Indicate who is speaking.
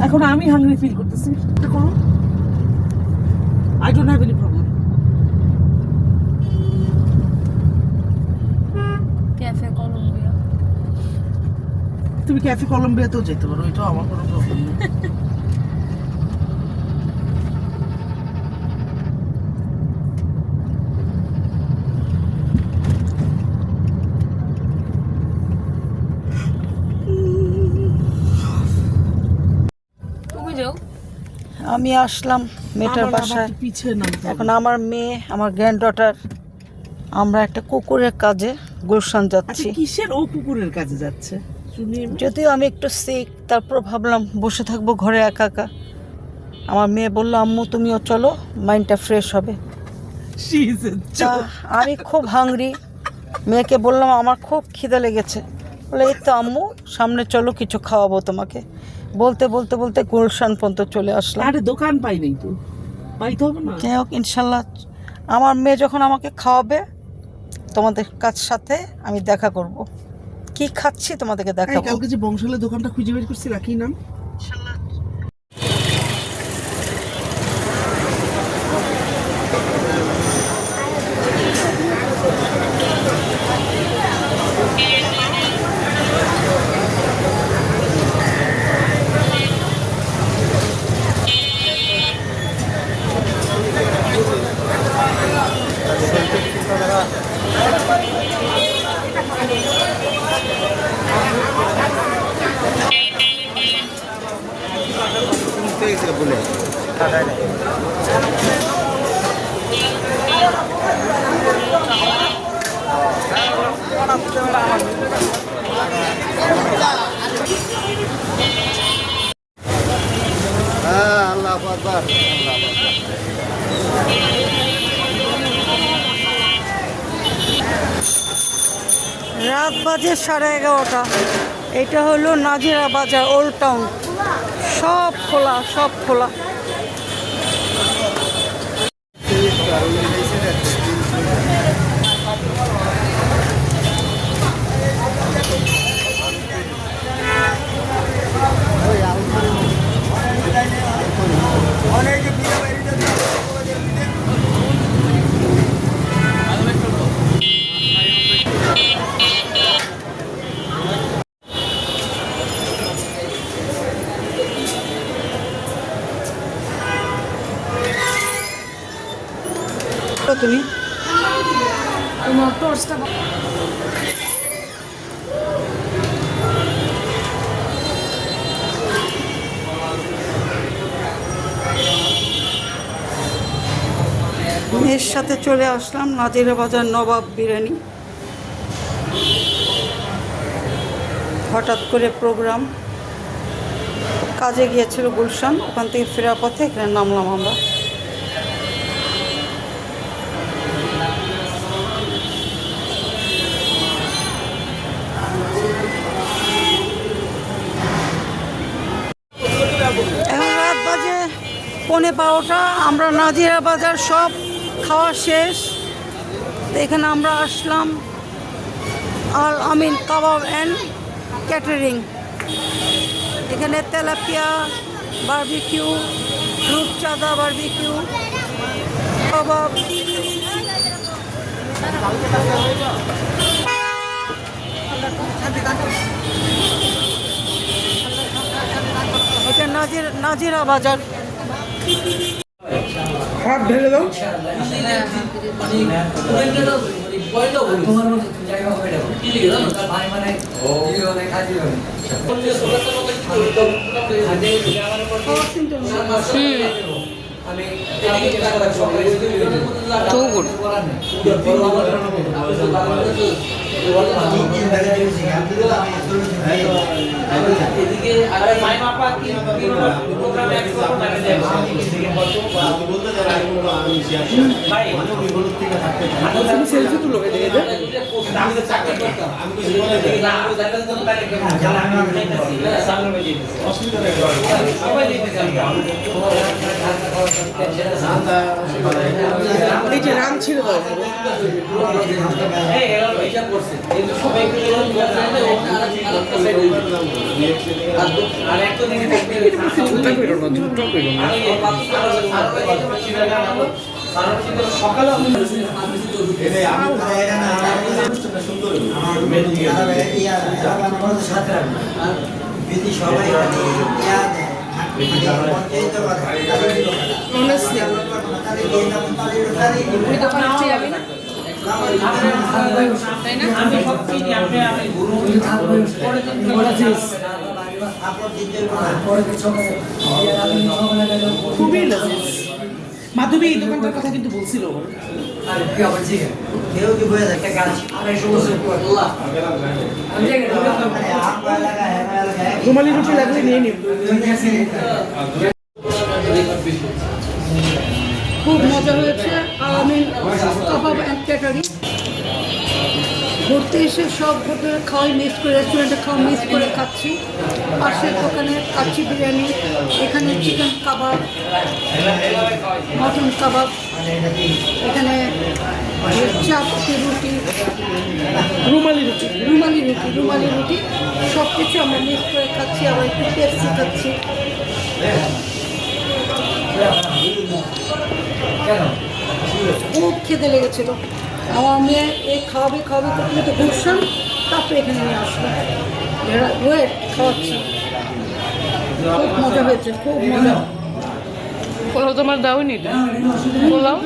Speaker 1: এখন আমি hungry feel করতেছি, এটা করো। I don't have any problem.
Speaker 2: Cafe Colombia.
Speaker 1: তুমি ক্যাফে কলম্বিয়াতেও যেতে পারো, এটাও আমার কোনো প্রবলেম নেই।
Speaker 2: তুমি যাও।
Speaker 3: আমি আসলাম মেয়েটার
Speaker 1: আমার
Speaker 3: বাসায়।
Speaker 1: পিছিয়ে নামতে হবে।
Speaker 3: এখন আমার মেয়ে, আমার গ্র্যান্ড ডটার, আমরা একটা কুকুরের কাজে গুলশান
Speaker 1: আচ্ছা,
Speaker 3: যাচ্ছি।
Speaker 1: কিসের ও কুকুরের কাজে যাচ্ছে শুনি?
Speaker 3: যদিও আমি একটু সিক, তারপর ভাবলাম বসে থাকবো ঘরে একা একা। আমার মেয়ে বললো, আম্মু তুমিও চলো, মাইন্ডটা ফ্রেশ হবে।
Speaker 1: She is a
Speaker 3: তা
Speaker 1: joke.
Speaker 3: আমি খুব হাংরি, মেয়েকে বললাম আমার খুব খিদে লেগেছে। বলে এই তো আম্মু, সামনে চলো কিছু খাওয়াবো তোমাকে। বলতে বলতে বলতে গুলশান পর্যন্ত চলে আসলাম।
Speaker 1: আরে দোকান পাই নাই তো, পাইতে হবে না।
Speaker 3: যাই হোক, ইনশাল্লাহ আমার মেয়ে যখন আমাকে খাওয়াবে তোমাদের কাছ সাথে আমি দেখা করব। কি খাচ্ছি তোমাদেরকে
Speaker 1: এই
Speaker 3: দেখাবো।
Speaker 1: কালকে যে বংশালের দোকানটা খুঁজে বের করছিলা, কি নাম?
Speaker 3: রাত বাজে 11:30। এটা হলো নাজিরা বাজার, ওল্ড টাউন। সব খোলা, সব খোলা। তুমি
Speaker 2: তোমার টর্চটা
Speaker 3: মেয়ের সাথে চলে আসলাম নাজিরা বাজার নবাব বিরিয়ানি। হঠাৎ করে প্রোগ্রাম, কাজে গিয়েছিল গুলশান, ওখান থেকে ফেরার পথে এখানে নামলাম আমরা। এখন রাত বাজে 11:15। আমরা নাজিরা বাজার সব খাওয়া শেষ। তো এখানে আমরা আসলাম আল আমিন কাবাব অ্যান্ড ক্যাটারিং। এখানে তেলাপিয়া বারবিকিউ, রূপচাঁদা বারবিকিউ, কাবাব। এটা নাজিরা বাজার।
Speaker 1: হাত ঢেলে দাও। সেলফি তুলো অসুবিধা এই যে রাম ছিল তো ঝুটা করো না, ঝুটা করো না।
Speaker 2: Honestly. তুই দোকানে উঠে যাবি না? তাই না?
Speaker 1: খুবই লজিজ। মাধবী এই দোকানটার কথা কিন্তু বলছিল। রুমালি রুটি লাগলে নিয়ে নিব।
Speaker 4: খুব মজা হয়েছে। আলামিন কাবাব অ্যান্ড ক্যাটারিং ঘুরতে এসে সব হোটেলে খাওয়াই মিস করে, রেস্টুরেন্টে খাওয়া মিস করে খাচ্ছি। পাশের দোকানে কাচ্চি বিরিয়ানি, এখানে চিকেন কাবাব, মটন কাবাব, এখানে চাপটি রুটি,
Speaker 1: রুমালি রুটি।
Speaker 4: রুমালি রুটি সব কিছু আমরা মিস করে খাচ্ছি। আবার একটু পেপসি খাচ্ছি। খুব খেতে লেগেছিল। আমার মেয়ে এই খাওয়াবে করতে তো গুলশান, তারপরে এখানে নিয়ে আসলো। ওয়েট খাওয়াচ্ছি। খুব মজা হয়েছে, খুব মজা।
Speaker 2: পোলাও তোমার দাওনি? পোলাও